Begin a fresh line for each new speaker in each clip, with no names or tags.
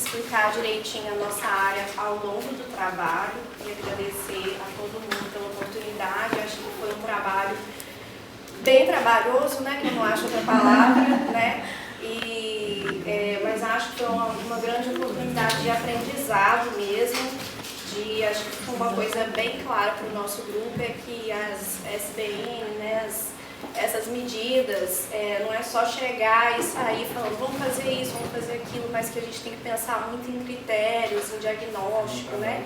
explicar direitinho a nossa área ao longo do trabalho e agradecer a todo mundo pela oportunidade. Acho que foi um trabalho bem trabalhoso, né, que eu não acho outra palavra, né, mas acho que foi uma grande oportunidade de aprendizado mesmo, acho que foi uma coisa bem clara para o nosso grupo, é que as SBN, né, essas medidas, não é só chegar e sair falando vamos fazer isso, vamos fazer aquilo, mas que a gente tem que pensar muito em critérios, em diagnóstico, né,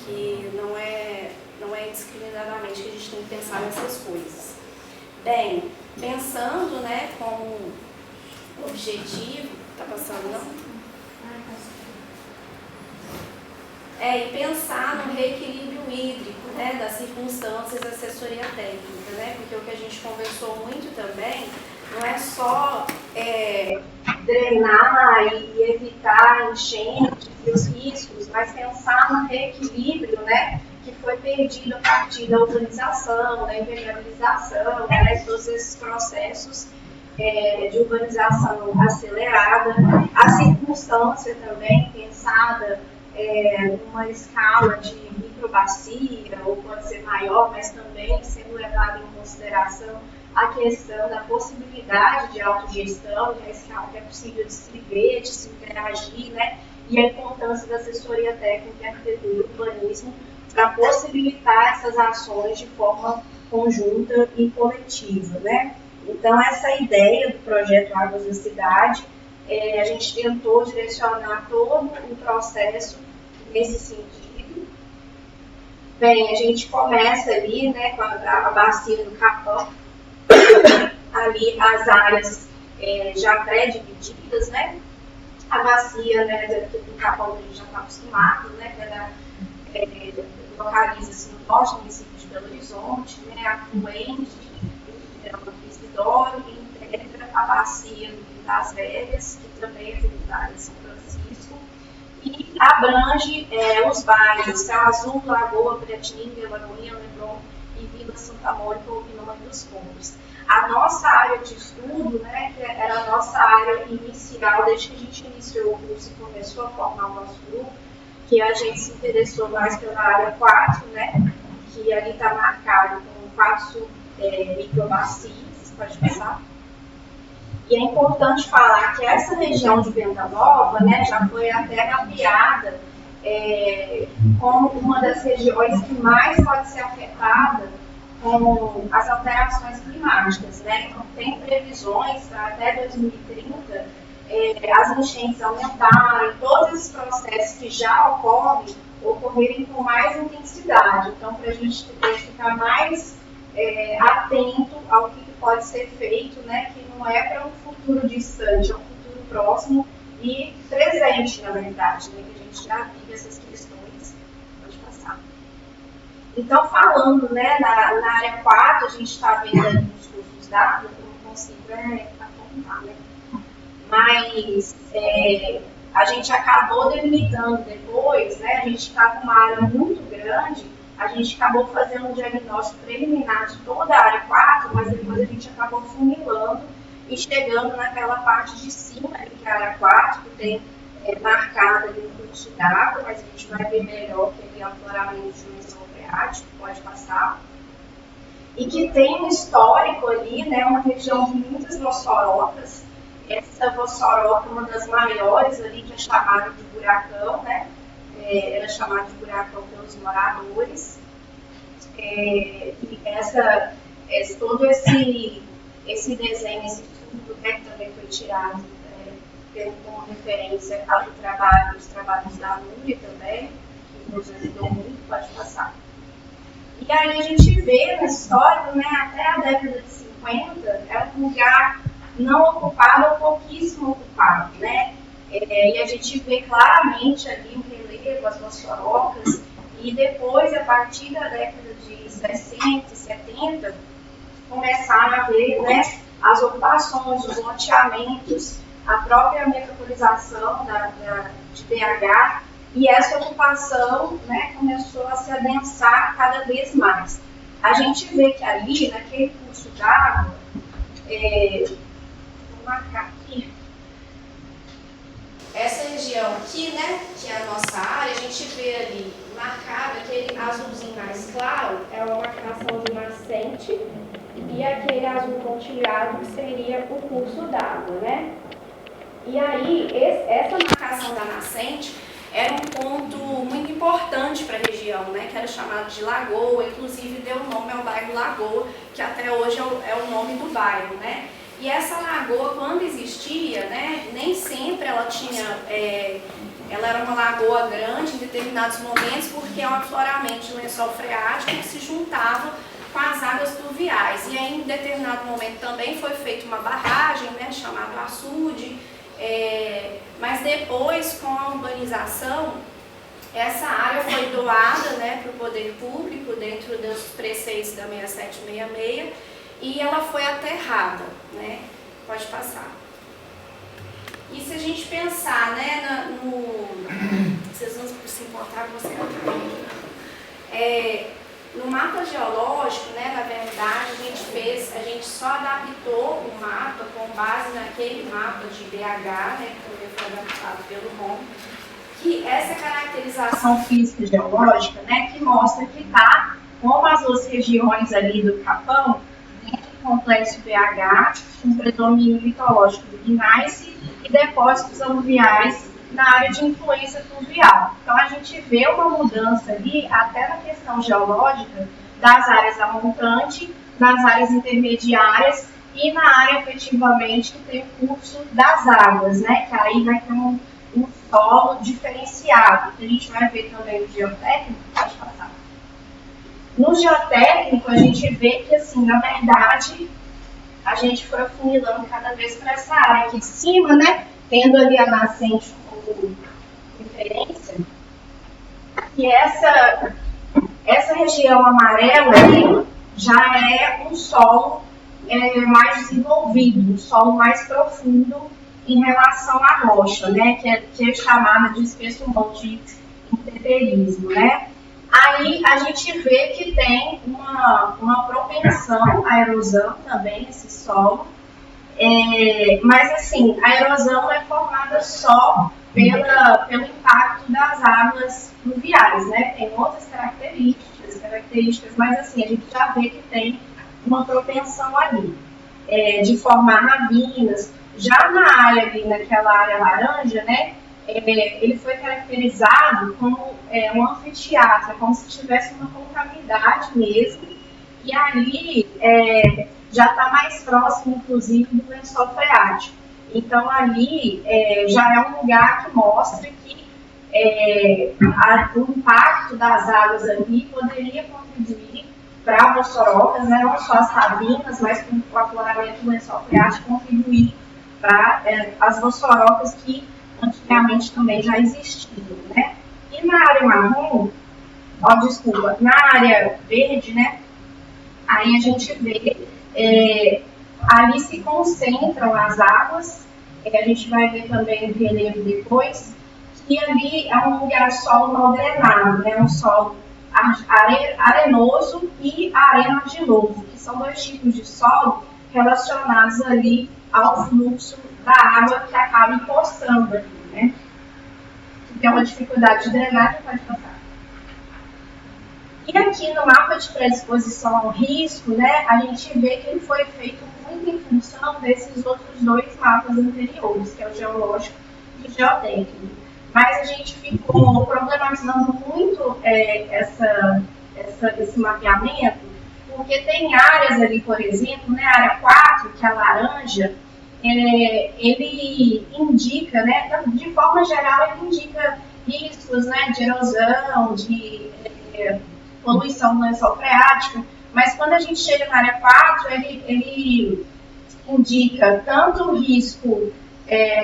que não é indiscriminadamente que a gente tem que pensar nessas coisas. Bem, pensando, né, como objetivo, tá passando não? E pensar no reequilíbrio hídrico, né, das circunstâncias da assessoria técnica, né, porque o que a gente conversou muito também não é só drenar e evitar enchentes e os riscos, mas pensar no reequilíbrio, né, que foi perdido a partir da urbanização, da impermeabilização, né, todos esses processos de urbanização acelerada, a circunstância também pensada numa escala de microbacia, ou pode ser maior, mas também sendo levada em consideração a questão da possibilidade de autogestão, que é possível de se ver, de se interagir, né, e a importância da assessoria técnica em arquitetura e urbanismo para possibilitar essas ações de forma conjunta e coletiva, né. Então, essa ideia do projeto Águas da Cidade, a gente tentou direcionar todo o processo nesse sentido. Bem, a gente começa ali, né, com a bacia do Capão, ali as áreas já pré-divididas, né, a bacia, né, do Capão que a gente já está acostumado, né, localiza-se no norte do município de Belo Horizonte, né, afluente do Isidoro e integra a bacia do Rio das Velhas, que também é tributária de São Francisco, e abrange os bairros Céu Azul, Lagoa, Piratininga, Lagoinha, Leblon e Vila Santa Mônica ou Vila Mãe dos Fundos. A nossa área de estudo, né, que era a nossa área inicial, desde que a gente iniciou o curso e começou a formar o nosso grupo, que a gente se interessou mais pela área 4, né, que ali está marcado com 4 microbacias, pode passar. E é importante falar que essa região de Venda Nova, né, já foi até mapeada como uma das regiões que mais pode ser afetada com as alterações climáticas, né? Então, tem previsões para até 2030 as enchentes aumentarem, todos esses processos que já ocorrerem com mais intensidade. Então, para a gente ficar mais atento ao que pode ser feito, né, que não é para um futuro distante, é um futuro próximo e presente, na verdade, né, que a gente já vive essas questões. Pode passar. Então, falando, né, na área 4, a gente está vendo ali nos cursos dados, eu não consigo apontar, né, mas a gente acabou delimitando depois, né, a gente está com uma área muito grande, a gente acabou fazendo um diagnóstico preliminar de toda a área 4, mas depois a gente acabou funilando e chegando naquela parte de cima, que é a área 4, que tem marcada ali no curso d'água, mas a gente vai ver melhor que ele é o afloramento de dimensão freática, pode passar. E que tem um histórico ali, né, uma região de muitas vossorocas. Essa vossoroca é uma das maiores ali, que é chamada de buracão, né? Ela é chamada de buracão pelos moradores. E todo esse desenho, esse estudo, né, que também foi tirado como referência ao trabalho, os trabalhos da Lúria também, que nos ajudou muito, pode passar. E aí a gente vê no histórico, né, até a década de 50, era um lugar não ocupado ou pouquíssimo ocupado, né? E a gente vê claramente ali o relevo, as vossorocas, e depois, a partir da década de 60 e 70, começaram a ver, né, as ocupações, os loteamentos, a própria metropolização de BH, e essa ocupação, né, começou a se adensar cada vez mais. A gente vê que ali, naquele curso d'água, vou marcar aqui, essa região aqui, né, que é a nossa área, a gente vê ali marcado aquele azulzinho mais claro, é uma marcação de nascente, e aquele azul pontilhado que seria o curso d'água, né? E aí, essa marcação da nascente era um ponto muito importante para a região, né, que era chamado de Lagoa, inclusive deu nome ao bairro Lagoa, que até hoje é o nome do bairro, né? E essa lagoa, quando existia, né, nem sempre ela tinha, ela era uma lagoa grande em determinados momentos, porque é um afloramento de lençol freático que se juntava com as águas pluviais. E aí, em determinado momento também foi feita uma barragem, né, chamada açude, mas depois, com a urbanização, essa área foi doada, né, para o poder público, dentro dos preceitos da 6766, e ela foi aterrada, né? Pode passar. E se a gente pensar, né, vocês vão se importar com você no mapa geológico, né, na verdade, a gente só adaptou o mapa com base naquele mapa de BH, né, que também foi adaptado pelo ROM, que essa caracterização física geológica, né, que mostra que está, como as duas regiões ali do Capão, complexo BH, com predomínio litológico do gneiss e depósitos aluviais na área de influência fluvial. Então, a gente vê uma mudança ali, até na questão geológica, das áreas a montante, nas áreas intermediárias e na área, efetivamente, que tem o curso das águas, né? Que aí vai ter um solo diferenciado, que a gente vai ver também no geotécnico. Pode passar. No geotécnico, a gente vê que, assim, na verdade, a gente foi afunilando cada vez para essa área aqui de cima, né? Tendo ali a nascente como referência. E essa região amarela ali já é um solo mais desenvolvido, um solo mais profundo em relação à rocha, né? Que é chamada de espessumão de intemperismo, né? Aí a gente vê que tem uma propensão à erosão também, esse solo. Mas assim, a erosão é formada só pelo impacto das águas fluviais, né? Tem outras características, mas assim, a gente já vê que tem uma propensão ali, de formar ravinas. Já na área ali, naquela área laranja, né? Ele foi caracterizado como um anfiteatro, como se tivesse uma concavidade mesmo, e ali já está mais próximo, inclusive, do lençol freático. Então, ali já é um lugar que mostra que o impacto das águas ali poderia contribuir para as vossorocas, né, não só as ravinas, mas com o afloramento do lençol freático contribuir para as vossorocas que antigamente também já existiam, né? E na área marrom, na área verde, né? Aí a gente vê, ali se concentram as águas, a gente vai ver também o relevo depois, que ali é um lugar solo mal drenado, né? Um solo arenoso e areno-argiloso, que são dois tipos de solo relacionados ali ao fluxo da água que acaba encostando aqui, né? Que tem uma dificuldade de drenagem, pode passar. E aqui no mapa de predisposição ao risco, né, a gente vê que ele foi feito muito em função desses outros dois mapas anteriores, que é o geológico e o geotécnico. Mas a gente ficou problematizando muito esse mapeamento, porque tem áreas ali, por exemplo, né, a área 4, que é a laranja, ele indica, né, de forma geral, ele indica riscos, né, de erosão, de poluição do lençol freático, mas quando a gente chega na área 4, ele indica tanto o risco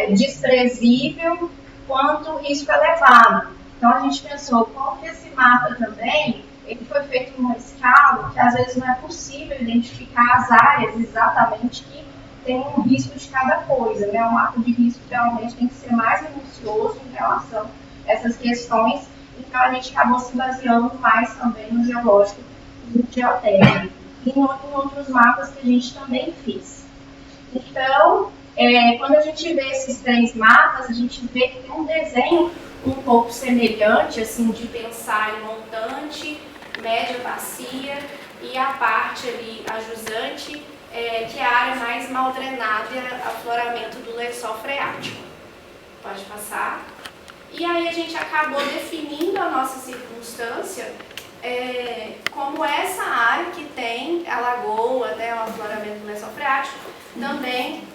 desprezível quanto o risco elevado. Então a gente pensou, como que esse mapa também, ele foi feito numa escala que às vezes não é possível identificar as áreas exatamente que tem um risco de cada coisa, né? O mapa de risco realmente tem que ser mais minucioso em relação a essas questões, então a gente acabou se baseando mais também no geológico e no geotécnico, e em outros mapas que a gente também fez. Então, Quando a gente vê esses 3 mapas, a gente vê que tem um desenho um pouco semelhante, assim, de pensar em montante, média bacia e a parte ali, a jusante, que é a área mais mal drenada e afloramento do lençol freático. Pode passar. E aí a gente acabou definindo a nossa circunstância como essa área que tem a lagoa, né, o afloramento do lençol freático, também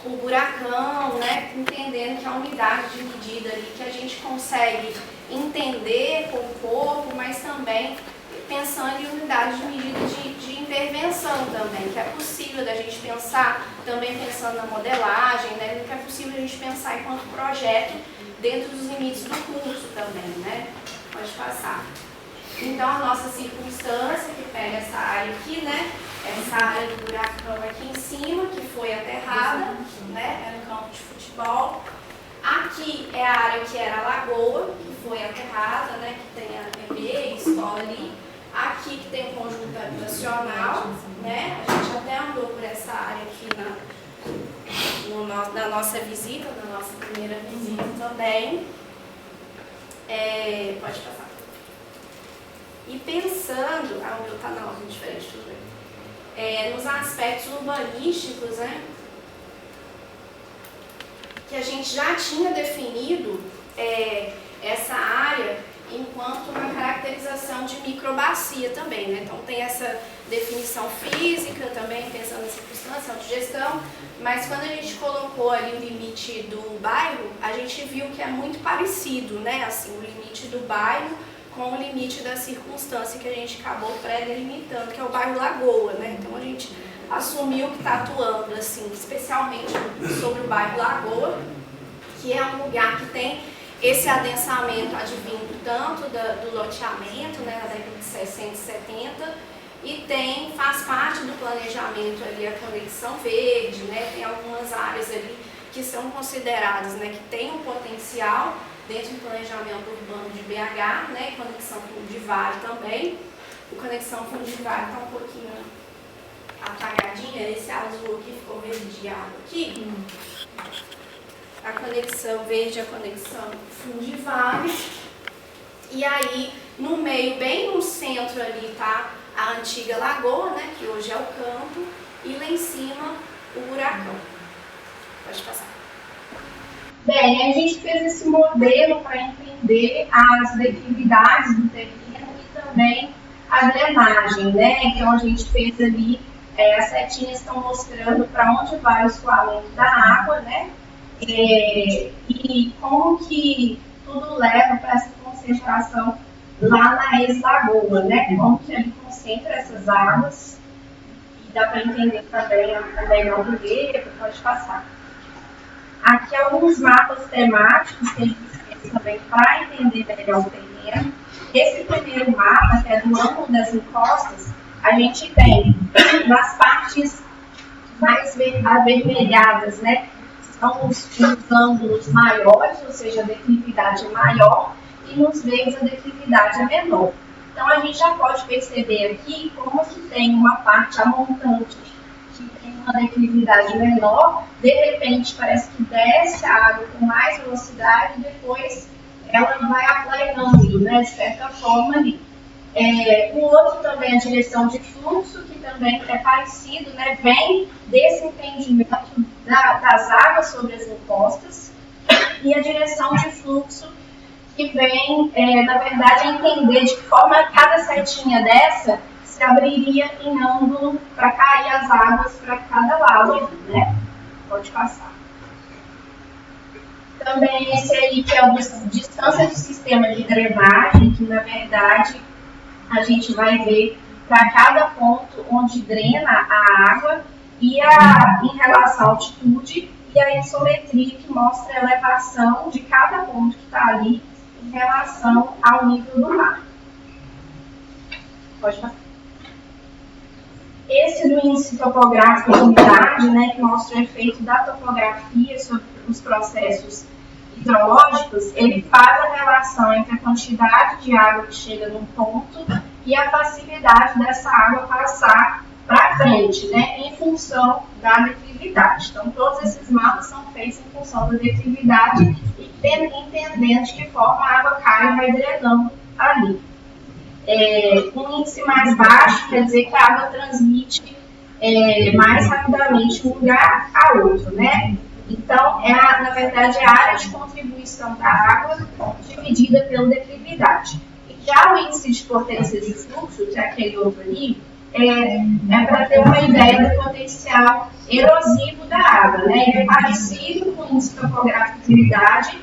o buracão, né, entendendo que a unidade de medida ali que a gente consegue entender com o corpo, mas também pensando em unidade de medida de intervenção também, que é possível da gente pensar, também pensando na modelagem, né, que é possível a gente pensar enquanto projeto dentro dos limites do curso também, né? Pode passar. Então, a nossa circunstância, que pega essa área aqui, né? Essa área do buracão aqui em cima, que foi aterrada, né? Era um campo de futebol. Aqui é a área que era a lagoa, que foi aterrada, né? Que tem a bebê, escola ali. Aqui que tem o conjunto habitacional, né? A gente até andou por essa área aqui na nossa visita, na nossa primeira visita também. Pode passar. E pensando, o meu está na ordem diferente, tudo bem. Nos aspectos urbanísticos, né? Que a gente já tinha definido essa área enquanto uma caracterização de microbacia também, né? Então tem essa definição física também, pensando na circunstância, autogestão, mas quando a gente colocou ali o limite do bairro, a gente viu que é muito parecido, né? Assim, o limite do bairro com o limite da circunstância que a gente acabou pré-delimitando, que é o bairro Lagoa, né? Então a gente assumiu que está atuando, assim, especialmente sobre o bairro Lagoa, que é um lugar que tem esse adensamento advindo tanto do loteamento, né, na década de 60 e 70, e faz parte do planejamento ali a conexão verde, né, tem algumas áreas ali que são consideradas, né, que tem um potencial dentro do planejamento urbano de BH, né, conexão Fundo de Vale também. O conexão Fundo de Vale está um pouquinho apagadinha, esse azul aqui ficou verdeado aqui. A conexão verde, a conexão Fundo de Vale. E aí, no meio, bem no centro ali, está a antiga lagoa, né, que hoje é o campo, e lá em cima o buracão. Pode passar. Bem, a gente fez esse modelo para entender as declividades do terreno e também a drenagem, né? Então a gente fez ali, as setinhas estão mostrando para onde vai o escoamento da água, né? E como que tudo leva para essa concentração lá na ex-lagoa, né? Como que ele concentra essas águas, e dá para entender também a legal do Ribeiro, pode passar. Aqui alguns mapas temáticos que a gente fez também para entender melhor o terreno. Esse primeiro mapa, que é do ângulo das encostas, a gente tem nas partes mais avermelhadas, né? São os ângulos maiores, ou seja, a declividade é maior, e nos verdes a declividade é menor. Então a gente já pode perceber aqui como que tem uma parte amontante que tem uma declividade menor, de repente parece que desce a água com mais velocidade e depois ela vai aplanando, né, de certa forma ali. O outro também é a direção de fluxo, que também é parecido, né, vem desse entendimento das águas sobre as encostas, e a direção de fluxo que vem, na verdade, entender de que forma cada setinha dessa se abriria em ângulo para cair as águas para cada lado, né? Pode passar. Também esse aí que é a distância do sistema de drenagem, que na verdade a gente vai ver para cada ponto onde drena a água e em relação à altitude, e a isometria que mostra a elevação de cada ponto que está ali em relação ao nível do mar. Pode passar. Esse do índice topográfico de umidade, né, que mostra o efeito da topografia sobre os processos hidrológicos, ele faz a relação entre a quantidade de água que chega num ponto e a facilidade dessa água passar para frente, né, em função da declividade. declividade. Então, todos esses mapas são feitos em função da declividade e entendendo de que forma a água cai e vai drenando ali. Um índice mais baixo quer dizer que a água transmite mais rapidamente de um lugar a outro, né? Então, na verdade, é a área de contribuição da água dividida pela declividade. E já o índice de potência de fluxo, que é aquele outro ali, é para ter uma ideia do potencial erosivo da água, né? Ele é parecido com o índice topográfico de umidade,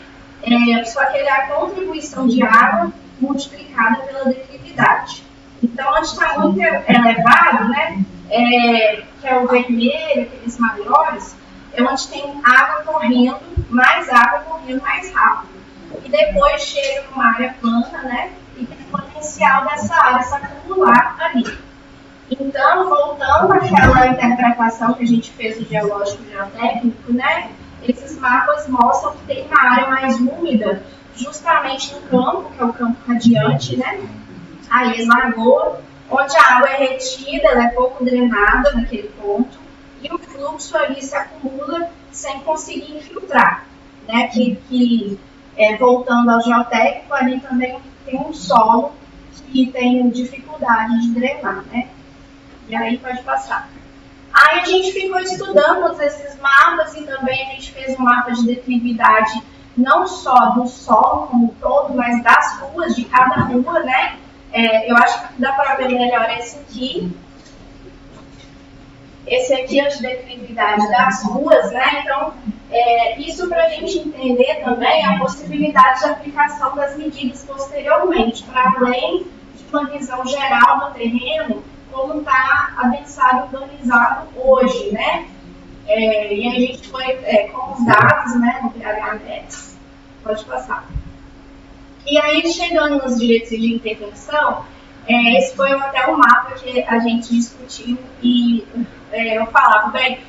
só que ele é a contribuição de água multiplicada pela declividade. Então, onde está muito elevado, né, que é o vermelho, aqueles maiores, é onde tem água correndo mais rápido. E depois chega numa área plana, né, e tem o potencial dessa área se acumular ali. Então, voltando àquela interpretação que a gente fez do geológico e geotécnico, né, esses mapas mostram que tem uma área mais úmida justamente no campo, que é o campo radiante, né, a ex-lagoa, onde a água é retida, ela é pouco drenada naquele ponto, e o fluxo ali se acumula sem conseguir infiltrar, né, voltando ao geotécnico, ali também tem um solo que tem dificuldade de drenar, né, e aí pode passar. Aí a gente ficou estudando todos esses mapas e também a gente fez um mapa de declividade não só do solo como um todo, mas das ruas, de cada rua, né? Eu acho que dá para ver melhor esse aqui. Esse aqui é a declividade das ruas, né? Então, isso para a gente entender também a possibilidade de aplicação das medidas posteriormente, para além de uma visão geral do terreno, como está adensado e urbanizado hoje, né? E a gente foi com os dados, né, no PHMEX, pode passar. E aí, chegando nos direitos de intervenção, esse foi até o mapa que a gente discutiu e eu falava, bem,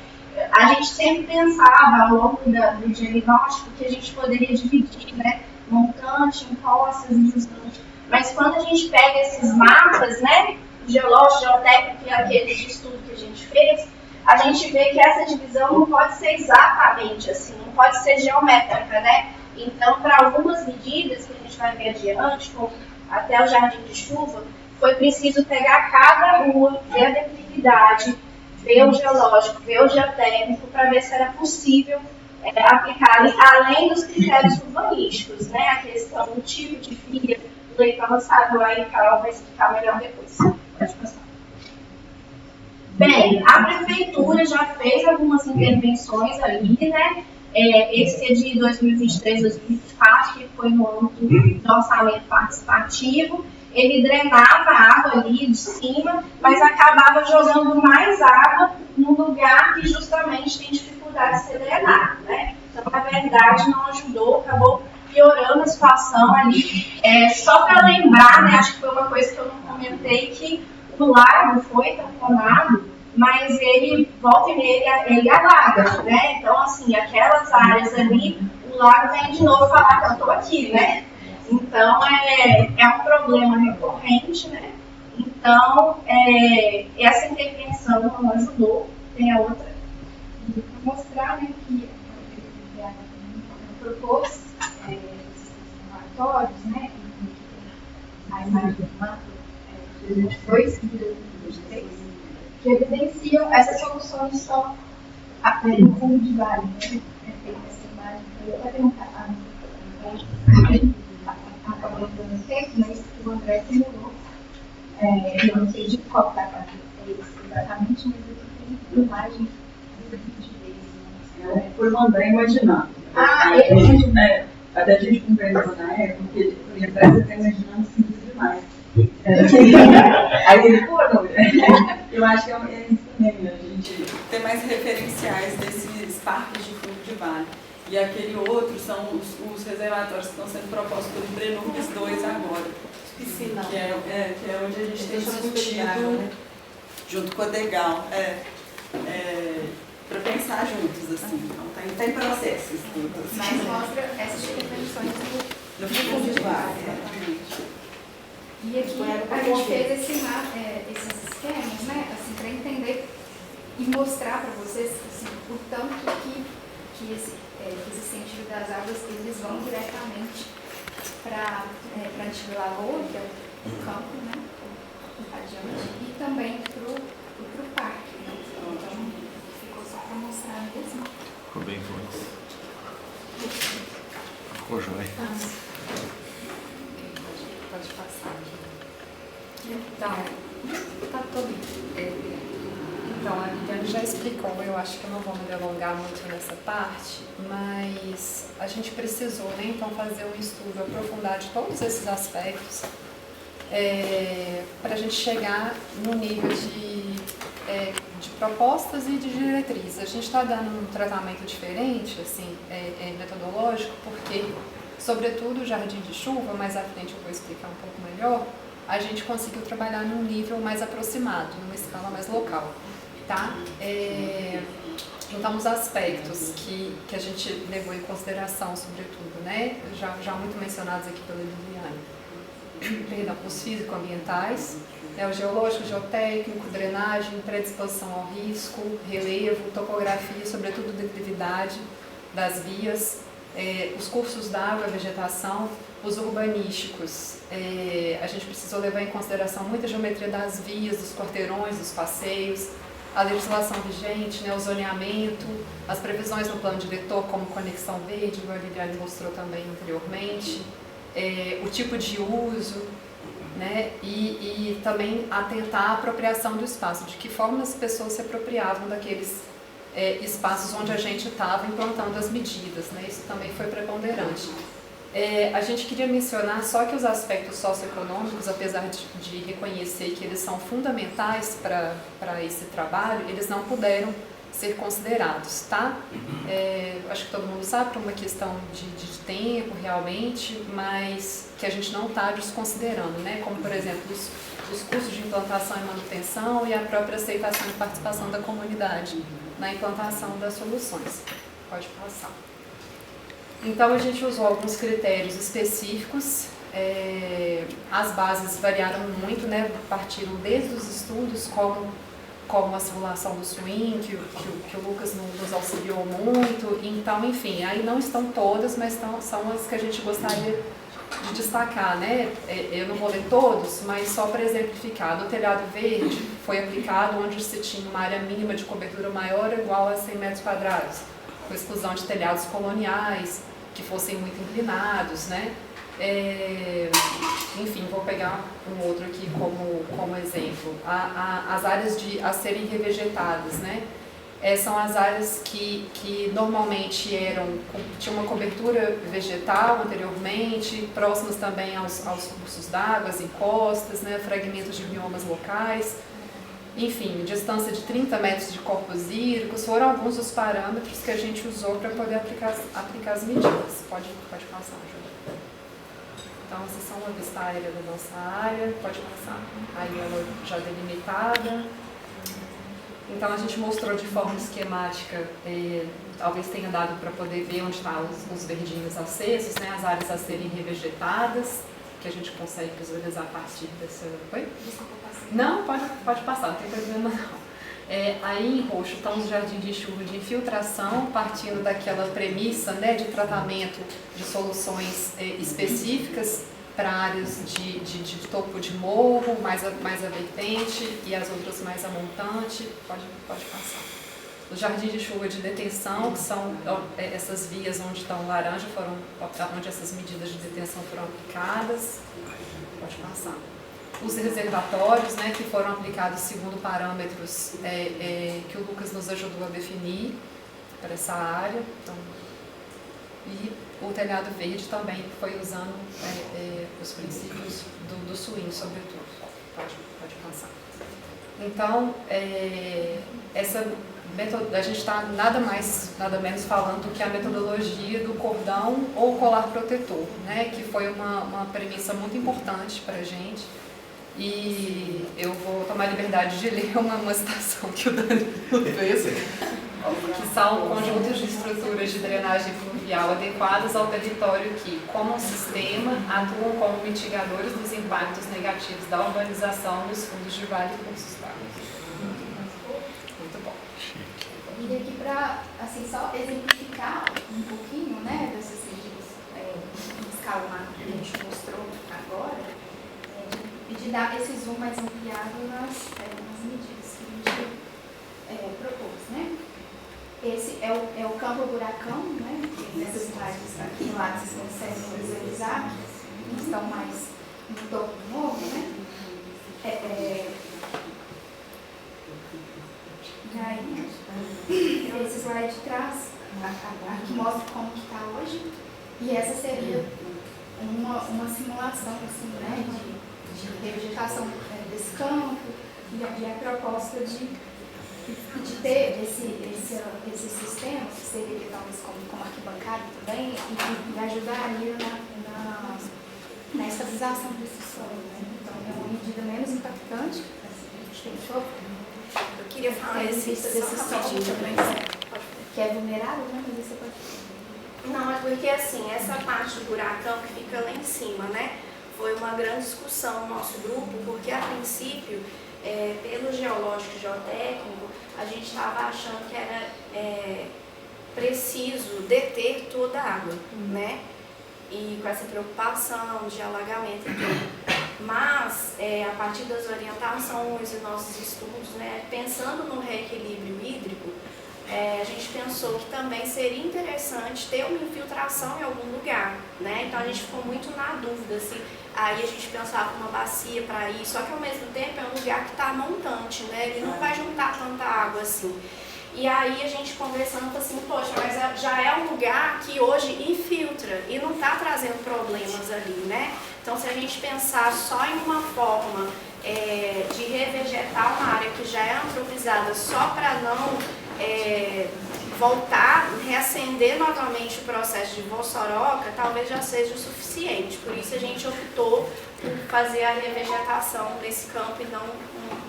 a gente sempre pensava ao longo do diagnóstico que a gente poderia dividir, né, montante, encostas e justante, mas quando a gente pega esses mapas, né, geológico, geotécnico e aqueles de estudo que a gente fez, a gente vê que essa divisão não pode ser exatamente assim, não pode ser geométrica, né? Então, para algumas medidas que a gente vai ver adiante, como até o jardim de chuva, foi preciso pegar cada rua, ver a declividade, ver o geológico, ver o geotécnico, para ver se era possível aplicar ali, além dos critérios urbanísticos, né? A questão do tipo de via, do leito avançado, aí a Carol vai explicar melhor depois. Pode passar. Bem, a prefeitura já fez algumas intervenções ali, né? Esse é de 2023, 2024, que foi no âmbito do orçamento participativo. Ele drenava a água ali de cima, mas acabava jogando mais água no lugar que justamente tem dificuldade de ser drenado, né? Então, na verdade, não ajudou, acabou piorando a situação ali. Só para lembrar, né, acho que foi uma coisa que eu não comentei, que o lago foi tamponado, mas ele, volta e meia, ele alaga, né? Então, assim, aquelas áreas ali, o lago vem de novo falar que eu estou aqui, né? Então, é um problema recorrente, né? Então, essa intervenção não ajudou. Tem a outra.
Para mostrar, né, que a propôs esses relatórios, né, a imagem do mapa de 2022 e 2023, que evidenciam essas soluções só no fundo de vale, né? Essa imagem foi até perguntar acabou dando efeito, mas o André simulou. Eu não sei de qual data é isso exatamente, mas eu tenho imagem do 2023.
Foi o André imaginando.
Ele
até a gente conversou na época, porque ele atrás até imaginando simples demais. Aí ele, pô, não, eu acho que é isso também, né? A gente tem mais referenciais desses parques de fundo de vale. E aquele outro são os reservatórios que estão sendo propostos pelo Brenurgs 2 agora.
Piscina.
Que é onde a gente tem discutido, junto com a Degal, para pensar juntos, assim. Então, está em processo isso tudo.
Mas mostra essas intervenções
no fundo de vale.
E aqui a gente fez esses esquemas, né, assim, para entender e mostrar para vocês, assim, por tanto que esse incentivo das águas, eles vão diretamente para a antiga lagoa, que é o campo, né? Adiante, e também para o parque. Né? Então, ficou só para mostrar mesmo.
Ficou bem fluente. Ficou jóia.
Pode passar. Então, tá tudo. Então, a Viviane já explicou, eu acho que eu não vou me delongar muito nessa parte, mas a gente precisou, né, então, fazer um estudo, aprofundar de todos esses aspectos, para a gente chegar no nível de propostas e de diretrizes. A gente está dando um tratamento diferente, assim, metodológico, porque, sobretudo, o Jardim de Chuva, mais à frente eu vou explicar um pouco melhor, a gente conseguiu trabalhar num nível mais aproximado, numa escala mais local. Tá? Então, os aspectos que a gente levou em consideração, sobretudo, né, já muito mencionados aqui pela Liliane, perdão, os físico-ambientais, né, o geológico, geotécnico, drenagem, predisposição ao risco, relevo, topografia, sobretudo declividade das vias, os cursos d'água, vegetação, os urbanísticos. A gente precisou levar em consideração muita geometria das vias, dos quarteirões, dos passeios, a legislação vigente, né, o zoneamento, as previsões no plano diretor, como conexão verde, como a Liliane mostrou também anteriormente, o tipo de uso, né, e também atentar à apropriação do espaço, de que forma as pessoas se apropriavam daqueles espaços onde a gente estava implantando as medidas, né, isso também foi preponderante. A gente queria mencionar só que os aspectos socioeconômicos, apesar de reconhecer que eles são fundamentais para esse trabalho, eles não puderam ser considerados, tá? Acho que todo mundo sabe, por uma questão de tempo, realmente, mas que a gente não está desconsiderando, né? Como, por exemplo, os custos de implantação e manutenção e a própria aceitação e participação da comunidade na implantação das soluções. Pode passar. Então, a gente usou alguns critérios específicos, as bases variaram muito, né? Partiram desde os estudos como a simulação do swing, que o Lucas nos auxiliou muito. Então, enfim, aí não estão todas, mas são as que a gente gostaria de destacar, né? Eu não vou ler todos, mas só para exemplificar. No telhado verde foi aplicado onde se tinha uma área mínima de cobertura maior ou igual a 100 metros quadrados, com exclusão de telhados coloniais, que fossem muito inclinados, né? Enfim, vou pegar um outro aqui como exemplo. As áreas a serem revegetadas, né? São as áreas que normalmente tinham uma cobertura vegetal anteriormente, próximas também aos cursos d'água, às encostas, né? Fragmentos de biomas locais. Enfim, distância de 30 metros de corpos hídricos, foram alguns dos parâmetros que a gente usou para poder aplicar as medidas. Pode passar, Júlia. Então, essas são a vista aérea da nossa área, pode passar. Aí ela já delimitada. Então, a gente mostrou de forma esquemática, talvez tenha dado para poder ver onde estão os verdinhos acesos, né, as áreas a serem revegetadas, que a gente consegue visualizar a partir dessa... Oi? Não, pode passar, não tem problema não. Aí em roxo estão os jardins de chuva de infiltração, partindo daquela premissa, né, de tratamento de soluções específicas para áreas de topo de morro, mais a vertente, e as outras mais a montante. Pode passar. Os jardins de chuva de detenção, que são essas vias onde estão laranja, onde essas medidas de detenção foram aplicadas. Pode passar. Os reservatórios, né, que foram aplicados segundo parâmetros que o Lucas nos ajudou a definir para essa área. Então, e o telhado verde também, que foi usando os princípios do swing, sobretudo. Pode passar. Então, a gente está nada menos falando que a metodologia do cordão ou colar protetor, né, que foi uma premissa muito importante para a gente. E eu vou tomar a liberdade de ler uma citação que o Danilo fez, que são conjuntos de estruturas de drenagem fluvial adequadas ao território que, como um sistema, atuam como mitigadores dos impactos negativos da urbanização nos fundos de vale e cursos d'água. Muito bom.
vim aqui para, assim, só exemplificar um pouquinho, né, dessas medidas em escala macro que a gente mostrou agora, de dar esse zoom mais ampliado nas medidas que a gente propôs, né. Esse é o campo buracão, né, nessas imagens aqui lá vocês conseguem visualizar, que estão mais no topo do morro, né. E aí, esse slide traz, aqui mostra como que está hoje, e essa seria uma simulação assim, né, de revegetação desse campo, e a proposta de ter esse sistema, que seria talvez como arquibancada também, e ajudaria na estabilização desse solo. Né? Então, é uma medida menos impactante que a gente pensou.
Eu queria falar desse solo também,
que é vulnerável, né? Mas você pode...
Não, é porque assim, essa parte do buracão que fica lá em cima, né? Foi uma grande discussão no nosso grupo, porque a princípio, pelo geológico e geotécnico, a gente estava achando que era preciso deter toda a água, né? E com essa preocupação de alagamento e tudo. Mas, a partir das orientações e nossos estudos, né, pensando no reequilíbrio hídrico, a gente pensou que também seria interessante ter uma infiltração em algum lugar, né? Então a gente ficou muito na dúvida se aí a gente pensava uma bacia para ir, só que ao mesmo tempo é um lugar que está montante, né? Ele não vai juntar tanta água assim. E aí a gente conversando falou assim, poxa, mas já é um lugar que hoje infiltra e não está trazendo problemas ali, né? Então se a gente pensar só em uma forma de revegetar uma área que já é antropizada só para não voltar, reacender novamente o processo de vossoroca, talvez já seja o suficiente. Por isso a gente optou por fazer a revegetação desse campo e não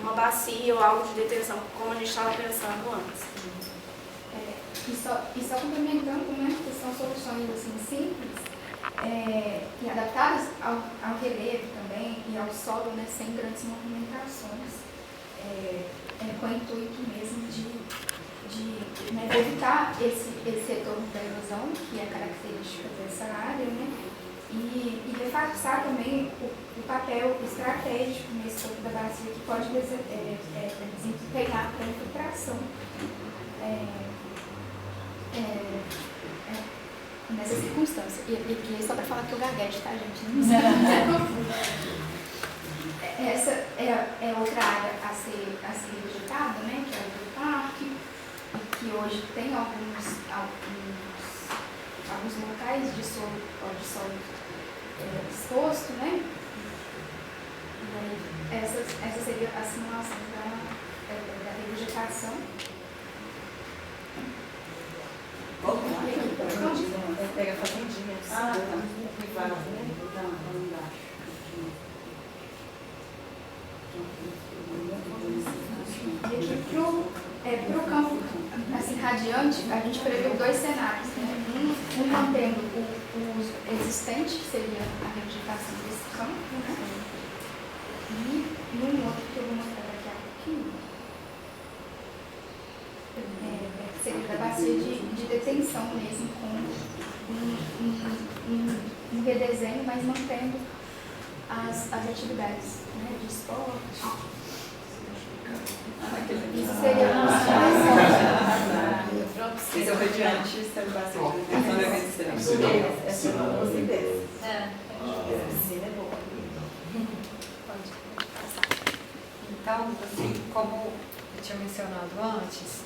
uma bacia ou algo de detenção, como a gente estava pensando antes.
E só complementando, né, que são soluções assim, simples e adaptadas ao relevo também e ao solo, né, sem grandes movimentações, com o intuito mesmo de evitar esse retorno da erosão, que é característica dessa área, né? E reforçar também o papel estratégico nesse topo da bacia que pode desempenhar para a infiltração nessa circunstância. E só para falar que eu gaguejo, tá, gente? Essa é outra área a ser revegetada, né? Que é o do parque, que hoje tem alguns locais de solo exposto, né? E aí, essa seria a simulação da revegetação.
Vamos lá. Pega a fazendinha. Ah, tá. E vai lá embaixo.
E aqui para o campo assim, radiante, a gente previu dois cenários, né? Um mantendo o existente, que seria a revegetação desse campo, né? E um outro que eu vou mostrar daqui a pouquinho, seria da bacia de detenção mesmo, com um redesenho, mas mantendo as atividades, né, de esporte. Isso seria uma simulação.
Esse é o radiante, esse é o básico. Essa é uma lucidez.
Então, assim, como eu tinha mencionado antes,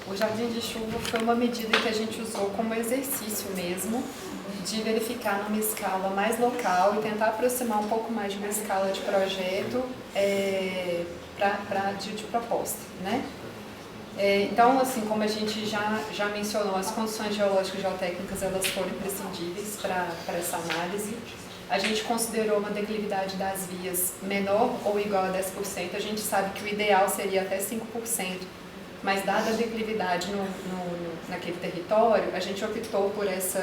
o Jardim de Chuva foi uma medida que a gente usou como exercício mesmo, de verificar numa escala mais local e tentar aproximar um pouco mais de uma escala de projeto de proposta, né? Então, assim, como a gente já mencionou, as condições geológicas e geotécnicas elas foram imprescindíveis para essa análise. A gente considerou uma declividade das vias menor ou igual a 10%. A gente sabe que o ideal seria até 5%, mas dada a declividade naquele território, a gente optou por esse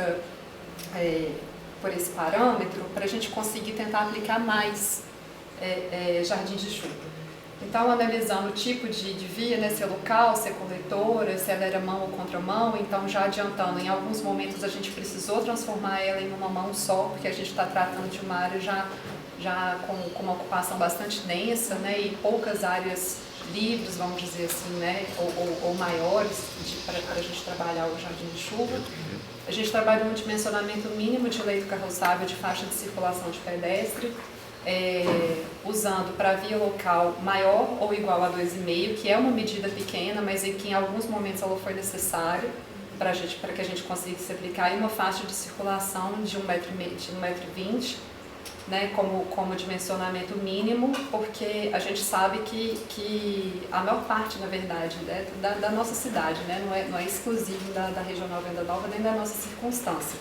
parâmetro para a gente conseguir tentar aplicar mais jardim de chuva. Então, Então, analisando o tipo de via, né, se é local, se é coletora, se ela era mão ou contramão, então já adiantando, em alguns momentos a gente precisou transformar ela em uma mão só, porque a gente está tratando de uma área já com uma ocupação bastante densa, né, e poucas áreas livres, vamos dizer assim, né, ou maiores para a gente trabalhar o jardim de chuva. A gente trabalhou um dimensionamento mínimo de leito carroçável de faixa de circulação de pedestre, usando para via local maior ou igual a 2,5, que é uma medida pequena, mas em que em alguns momentos ela foi necessária para que a gente conseguisse aplicar, e uma faixa de circulação de 1,20 m, né, como dimensionamento mínimo, porque a gente sabe que a maior parte, na verdade, né, da nossa cidade, né, não é exclusivo da Regional Venda Nova, nem da nossa circunstância.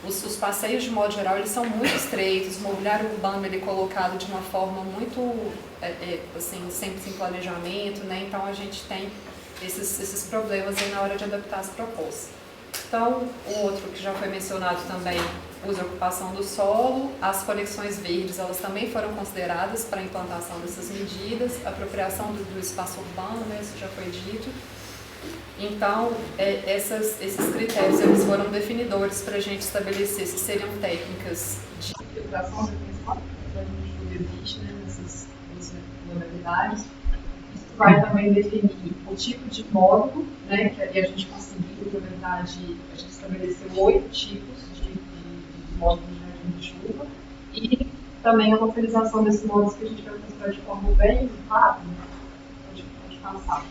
Os passeios, de modo geral, eles são muito estreitos, o mobiliário urbano ele é colocado de uma forma muito, assim, sempre sem planejamento, né? Então a gente tem esses problemas aí na hora de adaptar as propostas. Então, o outro que já foi mencionado também, uso e ocupação do solo, as conexões verdes, elas também foram consideradas para a implantação dessas medidas, apropriação do espaço urbano, né? Isso já foi dito. Então, esses critérios eles foram definidores para a gente estabelecer se seriam técnicas de
filtração da atenção, que a gente existe, né, nessas modalidades. Isso vai também definir o tipo de módulo, né, que ali a gente conseguiu, na verdade, a gente estabeleceu 8 tipos de módulos de jardim de chuva, e também a localização desses módulos que a gente vai mostrar de forma bem rápida, pode passar.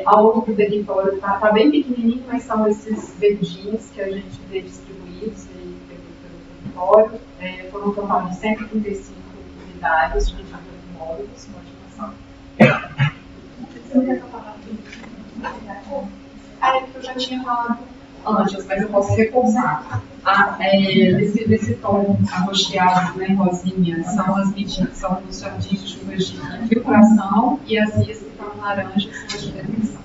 Ao longo do território está bem pequenininho, mas são esses verdinhos que a gente vê distribuídos pelo território. Foram um total de 135 unidades de módulos. Pode passar. Você não quer falar porque eu já tinha falado antes, mas eu posso reforçar. Esse tom arroxeado, né, rosinha, são as medidas, são os jardins de chuvas de infiltração, e as vias que estão laranjas são as de detenção.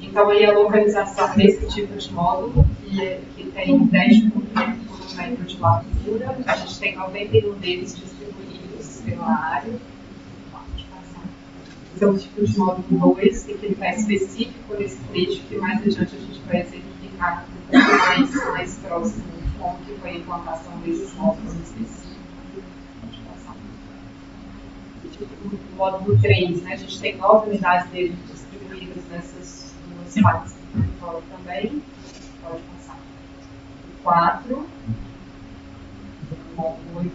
Então, aí a localização desse tipo de módulo, que tem 10 por metro de largura, a gente tem 91 deles distribuídos pela área. Esse é o tipo de módulo 2, que ele está específico nesse trecho, que mais adiante a gente vai exemplificar mais próximo de como que foi a implantação desses módulos específicos. O módulo 3, né, a gente tem 9 unidades dele distribuídas nessas duas partes do território também. Pode passar. O 4, o módulo 8,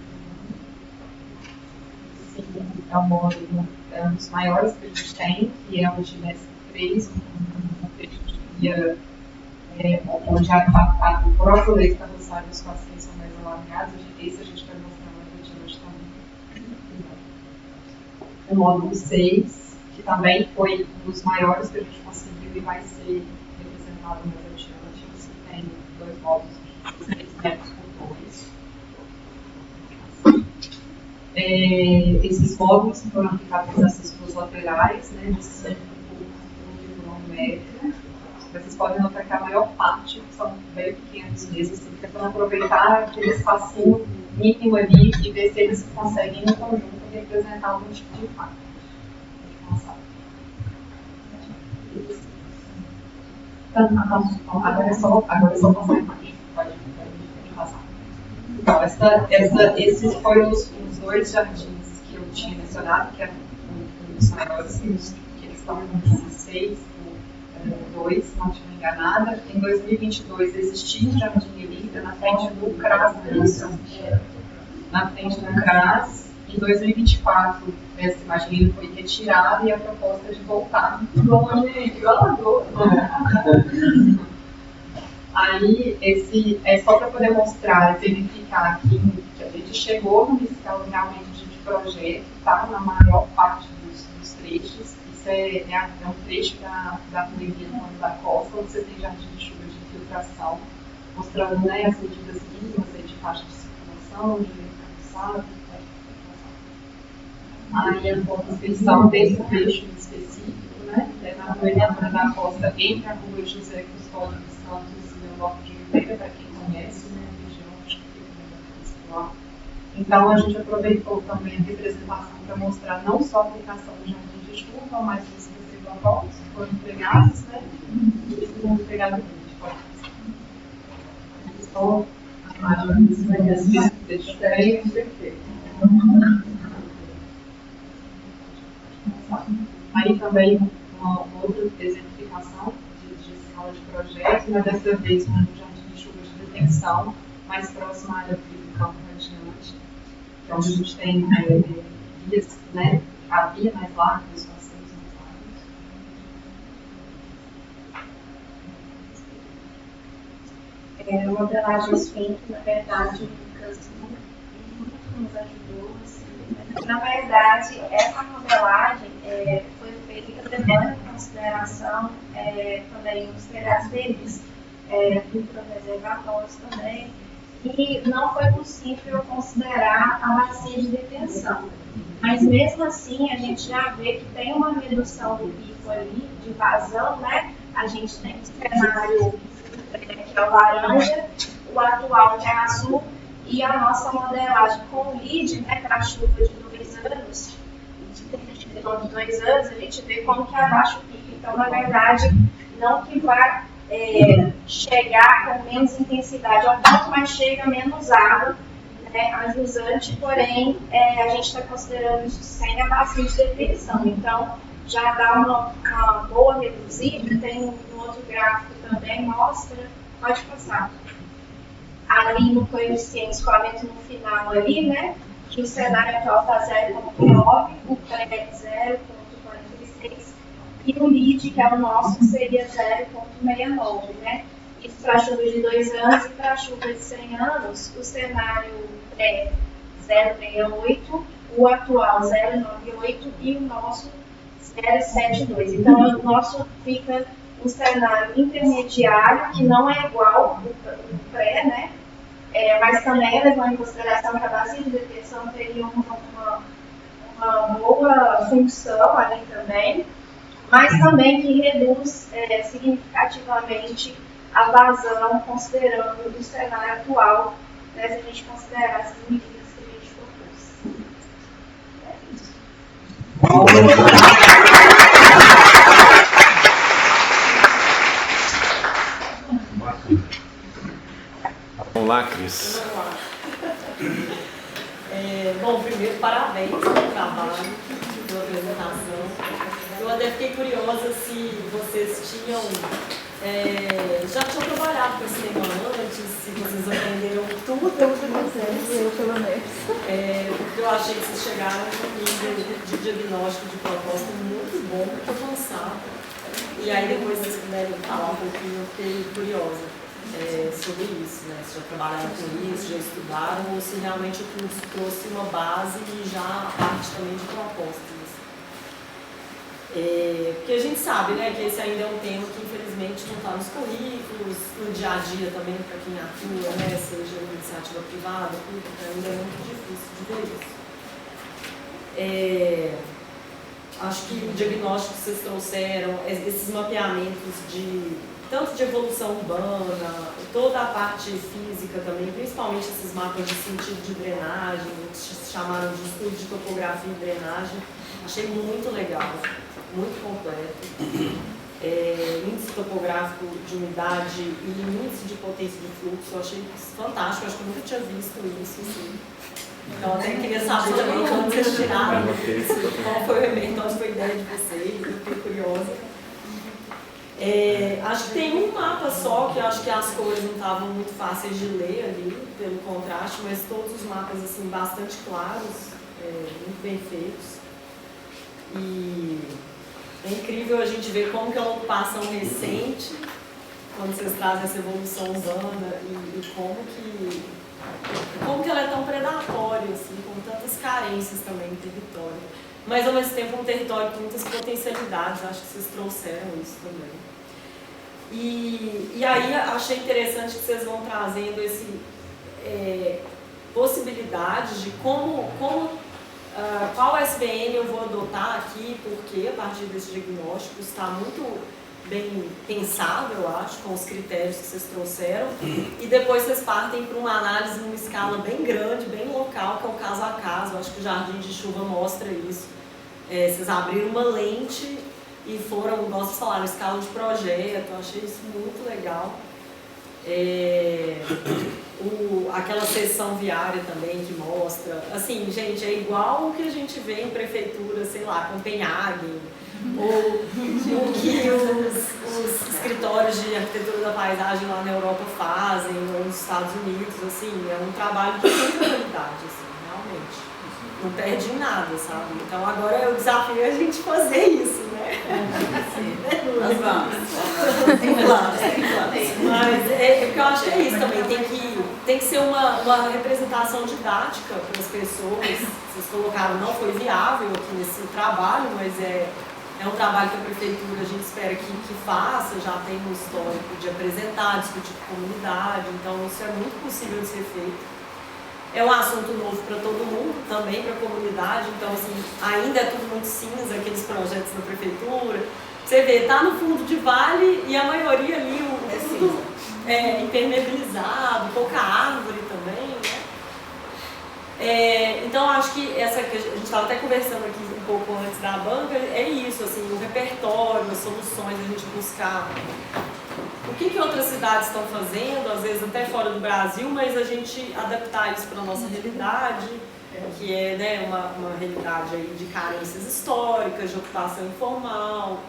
é o módulo, um dos maiores que a gente tem, que é o de Mestre 3, um trecho de via onde o próprio leito carroçável e os passeios são mais alargados. Esse a gente vai mostrar mais adiante também. O módulo 6, que também foi um dos maiores que a gente conseguiu e vai ser representado mais adiante, que tem 2 módulos de 6 metros por 2. Esses módulos foram aplicados nessas duas laterais, né, de 5 por 1 metro. Vocês podem notar que a maior parte são bem pequenos mesmo, assim, tentando aproveitar aquele espacinho mínimo ali e ver se eles conseguem, em conjunto, representar algum tipo de impacto. Agora é só passar a imagem. Pode passar. Então, esses foram os 2 jardins que eu tinha mencionado, que eram um dos maiores, que eles estão em 16, 2, se não estiver enganada. Em 2022 existia um jardim Elida na frente do CRAS, na frente do CRAS. Em 2024, essa imagem foi retirada e a proposta é de voltar. Aí, esse é só para poder mostrar, verificar aqui que a gente chegou no escala realmente de projeto, tá? Na maior parte dos trechos. Isso é um trecho da Rodovia da Costa, onde você tem jardim de chuva de infiltração, mostrando, né, as medidas mínimas de faixa de circulação, de calçado. Aí a descrição desse trecho específico, né, na Rodovia da Costa, entre a rua José Custódio dos Santos e o Norte de Oliveira, para quem conhece, né, a região, acho que fica Então, a gente aproveitou também a representação para mostrar não só a aplicação do jardim de chuva, mas os reservatórios que foram empregados, né? E eles foram empregados só a imagem perfeito. Aí também uma outra exemplificação de escala de projeto, mas dessa vez no jardim de chuva de detenção, mais próximo à área do campo radiante, que é onde a gente tem vias, né, a via mais larga, os passeios mais largos.
A modelagem Sphinx, na verdade, o Lucas muito nos ajudou. Assim, na verdade, essa modelagem foi feita levando em consideração também os telhados deles, micro-reservatórios também, e não foi possível considerar a bacia de detenção. Mas mesmo assim, a gente já vê que tem uma redução do pico ali, de vazão, né? A gente tem o cenário que é o laranja, o atual que é azul, e a nossa modelagem com o LEED, né, para a chuva de 2 anos, de 2 anos, a gente vê como que abaixa o pico. Então, na verdade, não que vai chegar com menos intensidade ao ponto, mas chega menos água, né, a jusante, porém, a gente está considerando isso sem a bacia de detenção. Então, já dá uma boa reduzida. Tem um outro gráfico também, mostra, pode passar. Ali no coeficiente de escoamento no final ali, né, que o cenário atual está 0,9, o pré 0,46 e o LEED, que é o nosso, seria 0,69, né. Isso para chuvas de 2 anos e para chuvas de 100 anos, o cenário pré 0,68, o atual 0,98 e o nosso 0,72. Então, o nosso fica um cenário intermediário, que não é igual o pré, né? Mas também levando em consideração que a bacia de detenção teria uma boa função ali também, mas também que reduz significativamente a vazão, considerando o cenário atual, né, se a gente considerar essas medidas que a gente propôs. É isso.
Olá, Cris.
Bom, primeiro, parabéns pelo trabalho, pela apresentação. Eu até fiquei curiosa se vocês já tinham trabalhado com esse tema antes, se vocês aprenderam tudo.
Eu, pelo menos.
Porque eu achei que vocês chegaram a um nível de diagnóstico de proposta muito bom, muito avançado. E aí depois vocês puderem falar um pouquinho, eu fiquei curiosa. Sobre isso, né? Se já trabalharam com isso, já estudaram, ou se realmente o curso trouxe uma base e já a parte também de propostas. Porque a gente sabe, né, que esse ainda é um tema que infelizmente não está nos currículos, no dia a dia também para quem atua, né, seja iniciativa privada, pública, ainda é muito difícil de ver isso. Acho que o diagnóstico que vocês trouxeram, esses mapeamentos tanto de evolução urbana, toda a parte física também, principalmente esses mapas de sentido de drenagem, que chamaram de estudo de topografia e drenagem, achei muito legal, muito completo. Índice topográfico de umidade e índice de potência de fluxo, eu achei fantástico, acho que eu nunca tinha visto isso. Assim. Então, até queria saber também como vocês tiraram isso, qual foi onde foi a ideia de vocês, eu fiquei curiosa. Acho que tem um mapa só, que eu acho que as cores não estavam muito fáceis de ler ali, pelo contraste, mas todos os mapas assim, bastante claros, muito bem feitos. E é incrível a gente ver como que é uma ocupação recente, quando vocês trazem essa evolução urbana, e como que ela é tão predatória, assim, com tantas carências também no território. Mas, ao mesmo tempo, um território com muitas potencialidades, acho que vocês trouxeram isso também. E aí, achei interessante que vocês vão trazendo possibilidades de qual SBN eu vou adotar aqui, porque a partir desse diagnóstico está muito bem pensado, eu acho, com os critérios que vocês trouxeram, e depois vocês partem para uma análise numa escala bem grande, bem local, que é o caso a caso. Eu acho que o Jardim de Chuva mostra isso. Vocês abriram uma lente e foram, igual vocês falaram, escala de projeto, eu achei isso muito legal. Aquela seção viária também que mostra, assim, gente, é igual o que a gente vê em prefeitura, sei lá, Copenhague, ou o que os escritórios de arquitetura da paisagem lá na Europa fazem, ou nos Estados Unidos, assim, é um trabalho de muita qualidade, assim, realmente. Não perde em nada, sabe? Então agora é o desafio a gente fazer isso, né?
Nós vamos. Tem planos.
Mas porque eu acho que é isso também, tem que ser uma representação didática para as pessoas. Vocês colocaram, não foi viável aqui nesse trabalho, mas é um trabalho que a prefeitura a gente espera que faça, já tem um histórico de apresentar, discutir com a comunidade, então isso é muito possível de ser feito. É um assunto novo para todo mundo, também para a comunidade, então assim, ainda é tudo muito cinza, aqueles projetos da prefeitura. Você vê, tá no fundo de vale e a maioria ali, tudo impermeabilizado, pouca árvore também, né? Então acho que a gente estava até conversando aqui um pouco antes da banca, é isso, assim, o repertório, as soluções, a gente buscar o que outras cidades estão fazendo, às vezes até fora do Brasil, mas a gente adaptar isso para a nossa realidade, que é, né, uma realidade aí de carências históricas, de ocupação informal,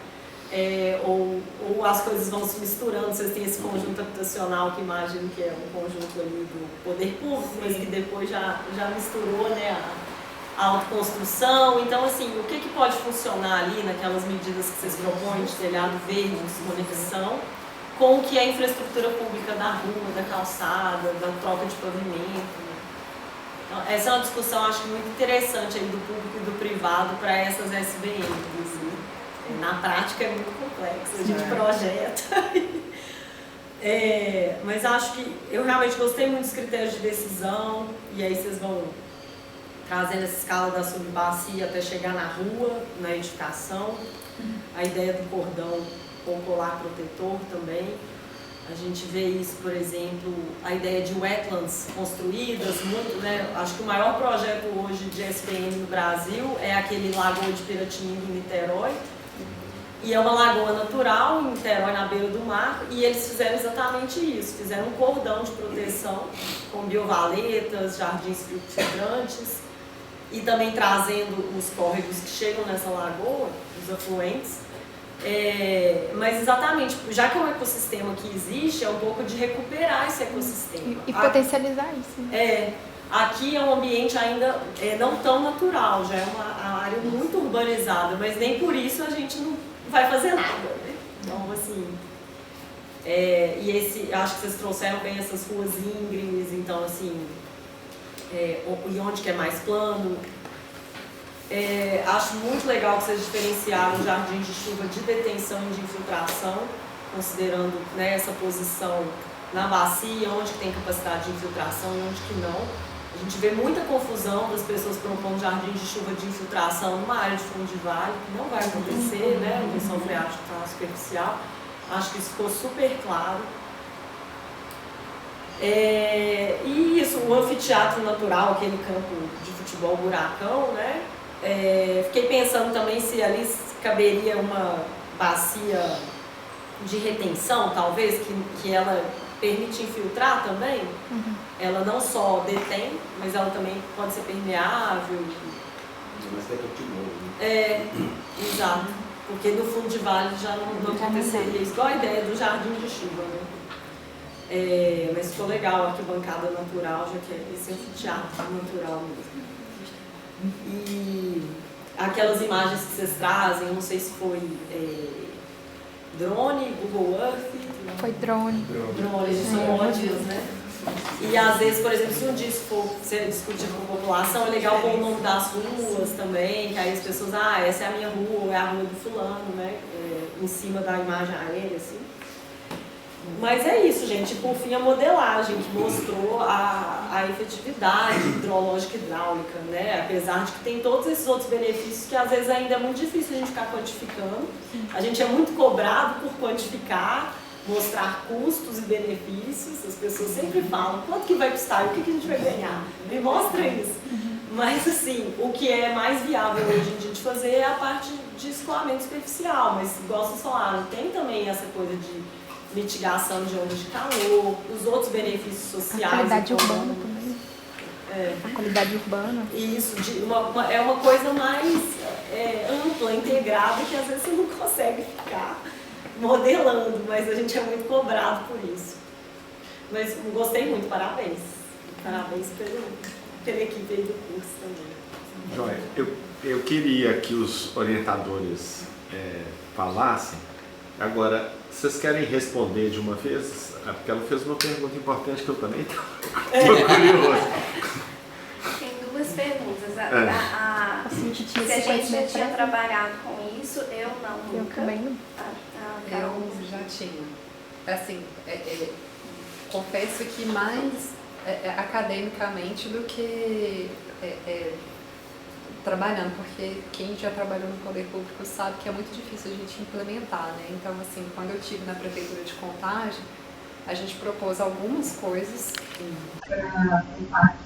ou as coisas vão se misturando. Vocês têm esse conjunto habitacional, que imagino que é um conjunto ali do poder público, mas que depois já misturou, né, a autoconstrução. Então, assim, o que pode funcionar ali naquelas medidas que vocês propõem de telhado verde, de conexão, com o que é a infraestrutura pública da rua, da calçada, da troca de pavimento. Então, essa é uma discussão, acho que muito interessante aí do público e do privado para essas SBMs. Na prática é muito complexo, a gente projeta. Mas acho que eu realmente gostei muito dos critérios de decisão, e aí vocês vão trazendo essa escala da subbacia até chegar na rua, na edificação. A ideia do cordão com colar protetor também. A gente vê isso, por exemplo, a ideia de wetlands construídas, muito, né? Acho que o maior projeto hoje de SBM no Brasil é aquele Lagoa de Piratininga em Niterói. E é uma lagoa natural em Niterói, na beira do mar, e eles fizeram exatamente isso. Fizeram um cordão de proteção com biovaletas, jardins filtrantes, e também trazendo os córregos que chegam nessa lagoa, os afluentes. Mas exatamente, já que é um ecossistema que existe, é um pouco de recuperar esse ecossistema.
E potencializar isso.
Aqui é um ambiente ainda não tão natural, já é uma área muito urbanizada, mas nem por isso a gente não vai fazer nada, né? Então, assim, acho que vocês trouxeram bem essas ruas íngremes, então, assim, e onde que é mais plano. Acho muito legal que vocês diferenciaram o jardim de chuva de detenção e de infiltração, considerando, né, essa posição na bacia, onde que tem capacidade de infiltração e onde que não. A gente vê muita confusão das pessoas propondo jardim de chuva de infiltração numa área de fundo de vale, que não vai acontecer, né? A injeção freática está superficial. Acho que isso ficou super claro. E isso, o anfiteatro natural, aquele campo de futebol buracão, né? Fiquei pensando também se ali caberia uma bacia de retenção, talvez, que ela permite infiltrar também. Ela não só detém, mas ela também pode ser permeável.
Mas é continuo, né?
Exato. Porque no fundo de vale já não aconteceria isso. Igual a ideia do jardim de chuva, né? Mas ficou legal a arquibancada natural, já que esse é um teatro natural mesmo. E aquelas imagens que vocês trazem, eu não sei se foi drone, Google Earth.
Foi drone.
Drones são ótimos, né? E às vezes, por exemplo, se um dia você discutir com a população, é legal pôr o nome das ruas também, que aí as pessoas, essa é a minha rua, é a rua do fulano, né? Em cima da imagem aérea, assim. Mas é isso, gente. Por fim, a modelagem, que mostrou a efetividade hidrológica e hidráulica, né? Apesar de que tem todos esses outros benefícios que às vezes ainda é muito difícil a gente ficar quantificando. A gente é muito cobrado por quantificar, mostrar custos e benefícios. As pessoas sempre falam, quanto que vai custar e o que a gente vai ganhar? Me mostra isso. Mas, assim, o que é mais viável hoje em dia de fazer é a parte de escoamento superficial. Mas, igual vocês falaram, tem também essa coisa de mitigação de ondas de calor, os outros benefícios sociais.
A qualidade urbana também. A qualidade urbana.
Isso, é uma coisa mais ampla, integrada, que às vezes você não consegue ficar modelando, mas a gente é muito cobrado por isso. Mas gostei muito, parabéns. Parabéns pela equipe aí do curso também.
Joia, eu queria que os orientadores falassem. Agora, vocês querem responder de uma vez? Porque ela fez uma pergunta importante que eu também estou curioso.
Tem duas perguntas. Se a gente já tinha trabalhado com isso, eu não, nunca.
Eu também não. Eu já tinha. Assim, confesso que mais academicamente do que trabalhando, porque quem já trabalhou no poder público sabe que é muito difícil a gente implementar, né? Então, assim, quando eu estive na prefeitura de Contagem, a gente propôs algumas coisas
para o impacto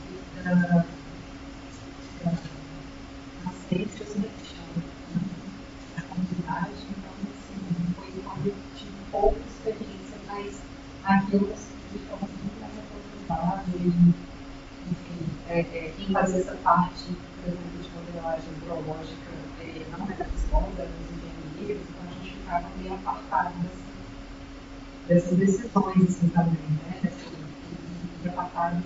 das ciências, né, que chama a comunidade. Então, assim, foi quando eu tive pouca experiência, mas aquilo que ficou muito mais aprofundado, enfim, quem fazia essa parte, por exemplo, de modelagem hidrológica, não era psicóloga, eram os engenheiros, então a gente ficava meio apartado dessas decisões, assim, também, né? E apartado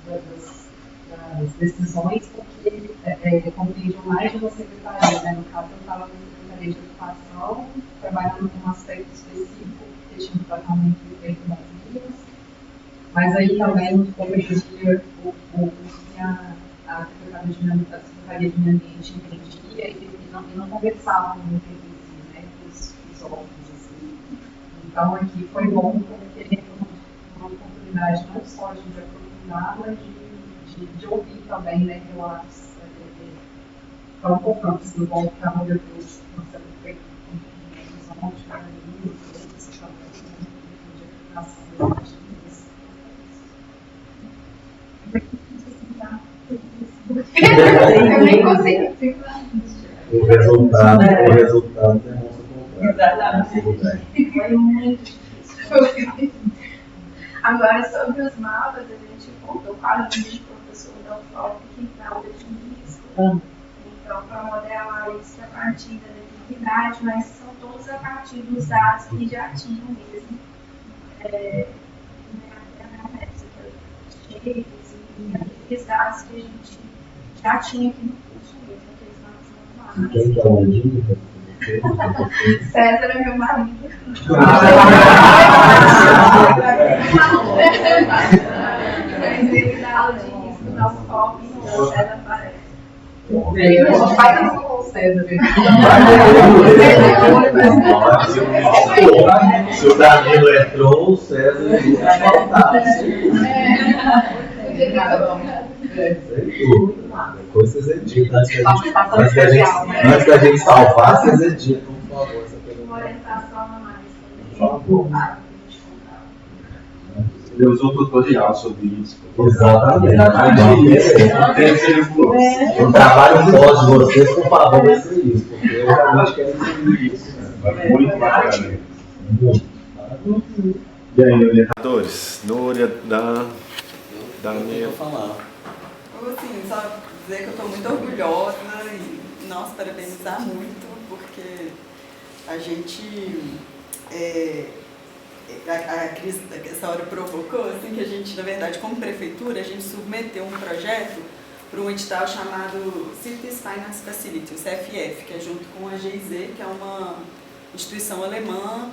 das decisões, porque compreendem mais de uma secretaria, né? No caso, eu estava na Secretaria de Educação, trabalhando com um aspecto específico, que tinha um tratamento feito das linhas, mas aí também compreendia o que a Secretaria de Meio Ambiente entendia e não conversavam muito entre si, né, os órgãos, assim. Então, aqui foi bom porque uma oportunidade não só de aprofundar, mas de ouvir também, né, relatos tão importantes do bom que estava depois sendo feito com os de cada livro, isso também, de aplicação das partidas. Eu nem consigo ficar.
O resultado demonstra o contrário.
Exatamente. Foi muito difícil. Agora, sobre os mapas, a gente contou com a ajuda de professor da UFOP que dá o de risco. Então, para modelar isso a partir da legitimidade, mas são todos a partir dos dados que já tinham mesmo. Aqueles dados que a gente já tinha aqui no curso mesmo, aqueles dados normais. César é meu marido. Mas ele dá aula de risco na UFOP e o César aparece. A gente faz isso com o César.
Se o Danilo entrou, o César vai faltar. Depois vocês editam. Antes da gente salvar, vocês editam, por favor.
Uma orientação a mais.
Por favor.
Ele usou um tutorial sobre isso.
Exatamente. O trabalho pós de vocês, por favor, vai ser isso. Porque eu realmente quero entender isso.
É muito bacana. E aí, orientadores? Núria,
Eu vou falar. Assim, só dizer que eu estou muito orgulhosa e, nossa, parabenizar muito, porque a gente, a Cris, essa hora provocou, assim, que a gente, na verdade, como prefeitura, a gente submeteu um projeto para um edital chamado Cities Finance Facility, o CFF, que é junto com a GIZ, que é uma instituição alemã,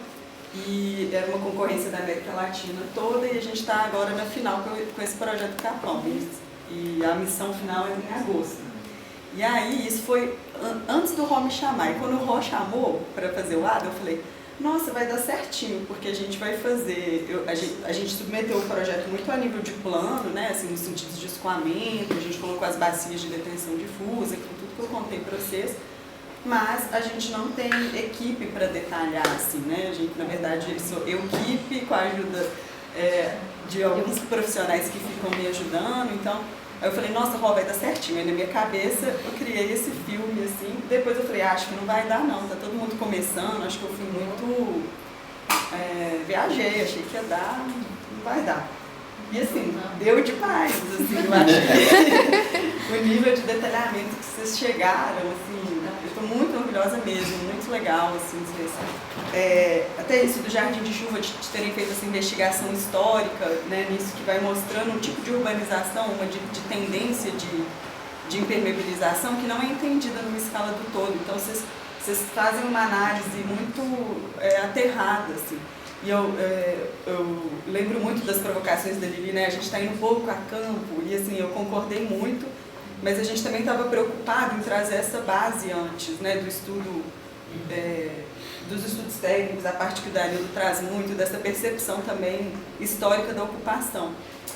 e era uma concorrência da América Latina toda, e a gente está agora na final com esse projeto Capão, e a missão final é em agosto. E aí, isso foi antes do Ró me chamar, e quando o Ró chamou para fazer o ADA, eu falei, nossa, vai dar certinho, porque a gente vai fazer, a gente submeteu o projeto muito a nível de plano, né, assim, no sentido de escoamento, a gente colocou as bacias de detenção difusa, com tudo que eu contei para vocês, mas a gente não tem equipe para detalhar, assim, né, a gente, na verdade, sou eu equipe com a ajuda de alguns profissionais que ficam me ajudando, então, aí eu falei, nossa, Ró, vai dar certinho. Aí na minha cabeça eu criei esse filme, assim. Depois eu falei, acho que não vai dar não, tá todo mundo começando, acho que eu fui muito... viajei, achei que ia dar, não vai dar. E assim, deu demais, assim, eu acho que o nível de detalhamento que vocês chegaram, assim, eu estou muito orgulhosa mesmo, muito legal, assim, até isso do Jardim de Chuva, de terem feito essa investigação histórica, né, nisso que vai mostrando um tipo de urbanização, uma de tendência de impermeabilização que não é entendida numa escala do todo. Então, vocês fazem uma análise muito aterrada, assim. E eu lembro muito das provocações da Lili, né? A gente está indo pouco a campo, e assim, eu concordei muito, mas a gente também estava preocupado em trazer essa base antes, né? Do estudo, dos estudos técnicos, a parte que o Danilo traz muito, dessa percepção também histórica da ocupação.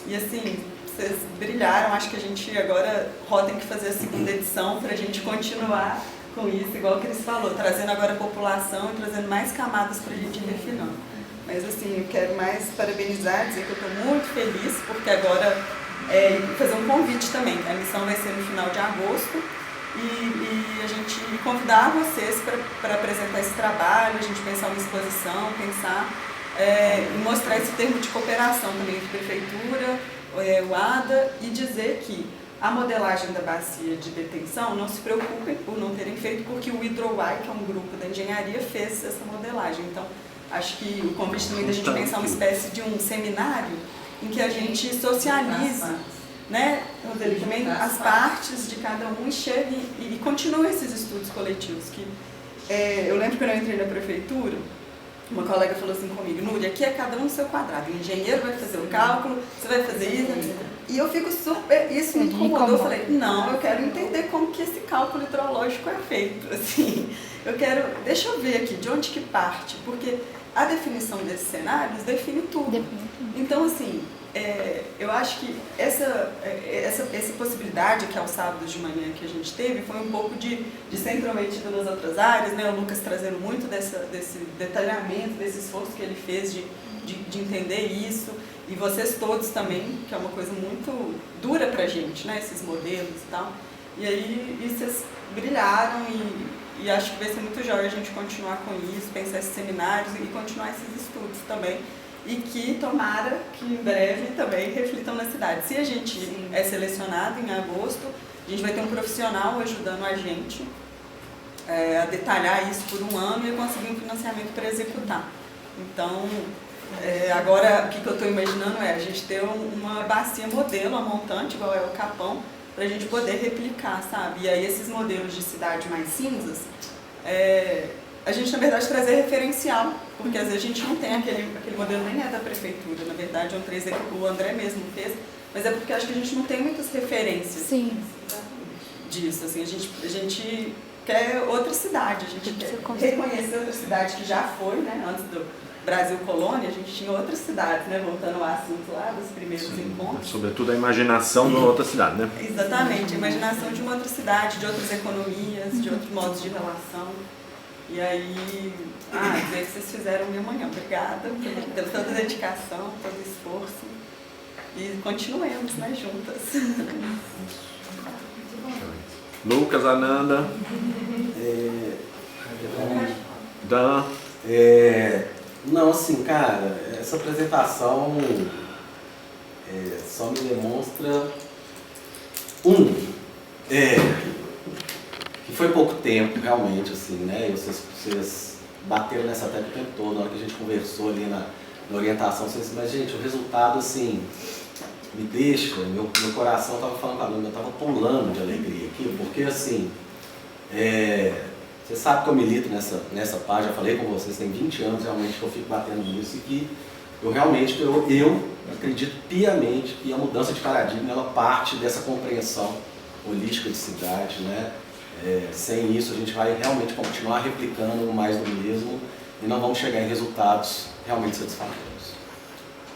E assim, vocês brilharam, acho que a gente agora tem que fazer a segunda edição para a gente continuar com isso, igual o Cris falou, trazendo agora a população e trazendo mais camadas para a gente ir refinando. Mas assim, eu quero mais parabenizar, dizer que eu estou muito feliz, porque agora fazer um convite também. A missão vai ser no final de agosto e a gente convidar vocês para apresentar esse trabalho, a gente pensar uma exposição, pensar e mostrar esse termo de cooperação também entre prefeitura, o ADA, e dizer que a modelagem da bacia de detenção, não se preocupem por não terem feito, porque o Hidroway, que é um grupo da engenharia, fez essa modelagem. Então, acho que o convite também da gente pensar uma espécie de um seminário em que a gente socialize, né, Rodrigo, também as partes de cada um e chegue e continue esses estudos coletivos. Que, eu lembro que quando eu entrei na prefeitura, uma colega falou assim comigo, Núria, aqui é cada um no seu quadrado, o engenheiro vai fazer o cálculo, você vai fazer isso, e eu fico super, isso me incomodou, eu falei, não, eu quero entender como que esse cálculo hidrológico é feito, assim, deixa eu ver aqui, de onde que parte, porque a definição desses cenários define tudo. Então, assim, eu acho que essa possibilidade que é o sábado de manhã que a gente teve foi um pouco de ser intrometido nas outras áreas, né? O Lucas trazendo muito desse detalhamento, desse esforço que ele fez de entender isso, e vocês todos também, que é uma coisa muito dura pra gente, né? Esses modelos e tal. E aí vocês brilharam e acho que vai ser muito jóia a gente continuar com isso, pensar esses seminários e continuar esses estudos também. E que tomara que em breve também reflitam na cidade. Se a gente é selecionado em agosto, a gente vai ter um profissional ajudando a gente a detalhar isso por um ano e conseguir um financiamento para executar. Então, agora o que eu estou imaginando a gente ter uma bacia modelo, uma montante, igual é o Capão, para a gente poder replicar, sabe? E aí esses modelos de cidade mais cinzas, a gente, na verdade, trazer referencial, porque às vezes a gente não tem aquele modelo, nem é da prefeitura, na verdade é um 3D que o André mesmo fez, mas é porque acho que a gente não tem muitas referências disso, assim, a gente quer outra cidade, a gente quer reconhecer outra cidade que já foi, né, antes do Brasil Colônia, a gente tinha outras cidades, né, voltando ao assunto lá dos primeiros encontros.
Sobretudo a imaginação de uma outra cidade, né?
Exatamente, a imaginação de uma outra cidade, de outras economias, de outros modos de relação. E aí, dizer que vocês fizeram minha manhã. Obrigada pela toda a dedicação, todo o esforço. E continuemos, né, juntas.
Lucas, Ananda, Dan.
Não, assim, cara, essa apresentação só me demonstra que foi pouco tempo, realmente, assim, né? E vocês bateram nessa tecla o tempo todo, na hora que a gente conversou ali na orientação, vocês, mas, gente, o resultado, assim, me deixa, meu coração estava falando para mim, eu estava pulando de alegria aqui, porque, assim, você sabe que eu milito nessa página, já falei com vocês, tem 20 anos realmente que eu fico batendo nisso, e que eu realmente, eu acredito piamente que a mudança de paradigma, ela parte dessa compreensão holística de cidade, né? Sem isso a gente vai realmente continuar replicando mais do mesmo e não vamos chegar em resultados realmente satisfatórios.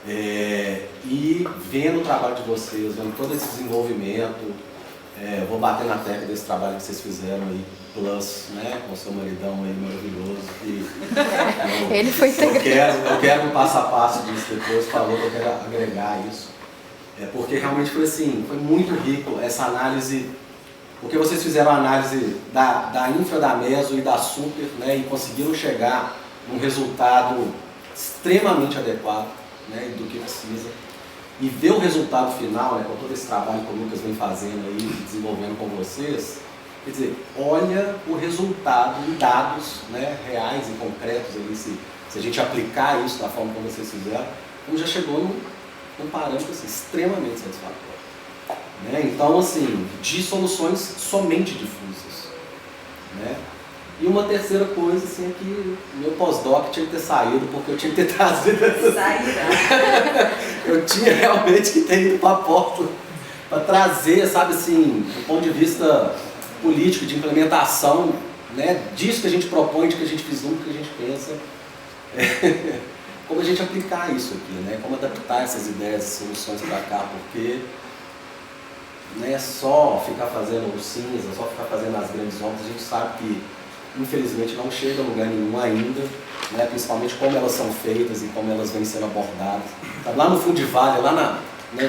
E vendo o trabalho de vocês, vendo todo esse desenvolvimento, vou bater na tecla desse trabalho que vocês fizeram aí, plus, né, com o seu maridão aí maravilhoso. E
Ele foi
eu quero um passo a passo disso depois, falou que eu quero agregar isso. Porque realmente foi assim, foi muito rico essa análise, porque vocês fizeram a análise da infra, da meso e da super, né, e conseguiram chegar num resultado extremamente adequado, né, do que precisa. E ver o resultado final, né, com todo esse trabalho que o Lucas vem fazendo aí, desenvolvendo com vocês, quer dizer, olha o resultado em dados, né, reais e concretos, ali, se a gente aplicar isso da forma como vocês fizeram, já chegou num parâmetro assim, extremamente satisfatório. Né? Então, assim, de soluções somente difusas. Né? E uma terceira coisa, assim, é que meu pós-doc tinha que ter saído, porque eu tinha que ter trazido essas... Eu tinha realmente que ter ido para a porta para trazer, sabe, assim, do ponto de vista político, de implementação, né, disso que a gente propõe, de que a gente vislumbra, que a gente pensa, como a gente aplicar isso aqui, né, como adaptar essas ideias e soluções para cá, porque não é só ficar fazendo o cinza, só ficar fazendo as grandes obras, a gente sabe que infelizmente não chega a lugar nenhum ainda, né, principalmente como elas são feitas e como elas vêm sendo abordadas. Lá no fundo de vale, lá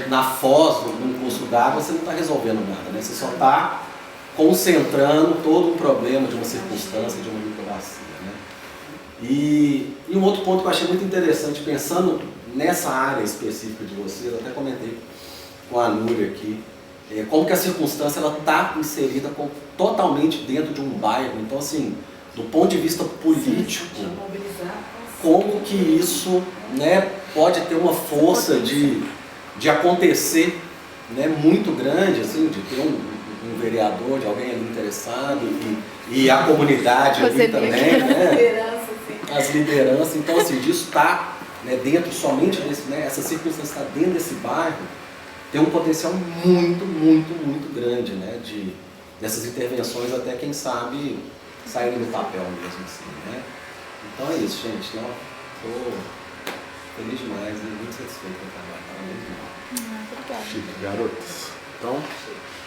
na foz, no curso d'água, você não está resolvendo nada, né? Você só está concentrando todo um problema de uma circunstância, de uma microbacia. Né? E um outro ponto que eu achei muito interessante, pensando nessa área específica de vocês, até comentei com a Núria aqui, como que a circunstância está inserida totalmente dentro de um bairro. Então, assim, do ponto de vista político, como que isso, né, pode ter uma força de acontecer, né, muito grande, assim, de ter um vereador, de alguém ali interessado, e a comunidade ali também, né, as lideranças. Então, assim, disso está, né, dentro somente desse, né, essa circunstância está dentro desse bairro, tem um potencial muito, muito, muito grande, né, dessas intervenções, até quem sabe saírem do papel mesmo, assim, né. Então é isso, gente. Estou feliz demais e muito satisfeito com o trabalho.
Obrigada.
Chique, garotas. Então,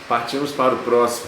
partimos para o próximo.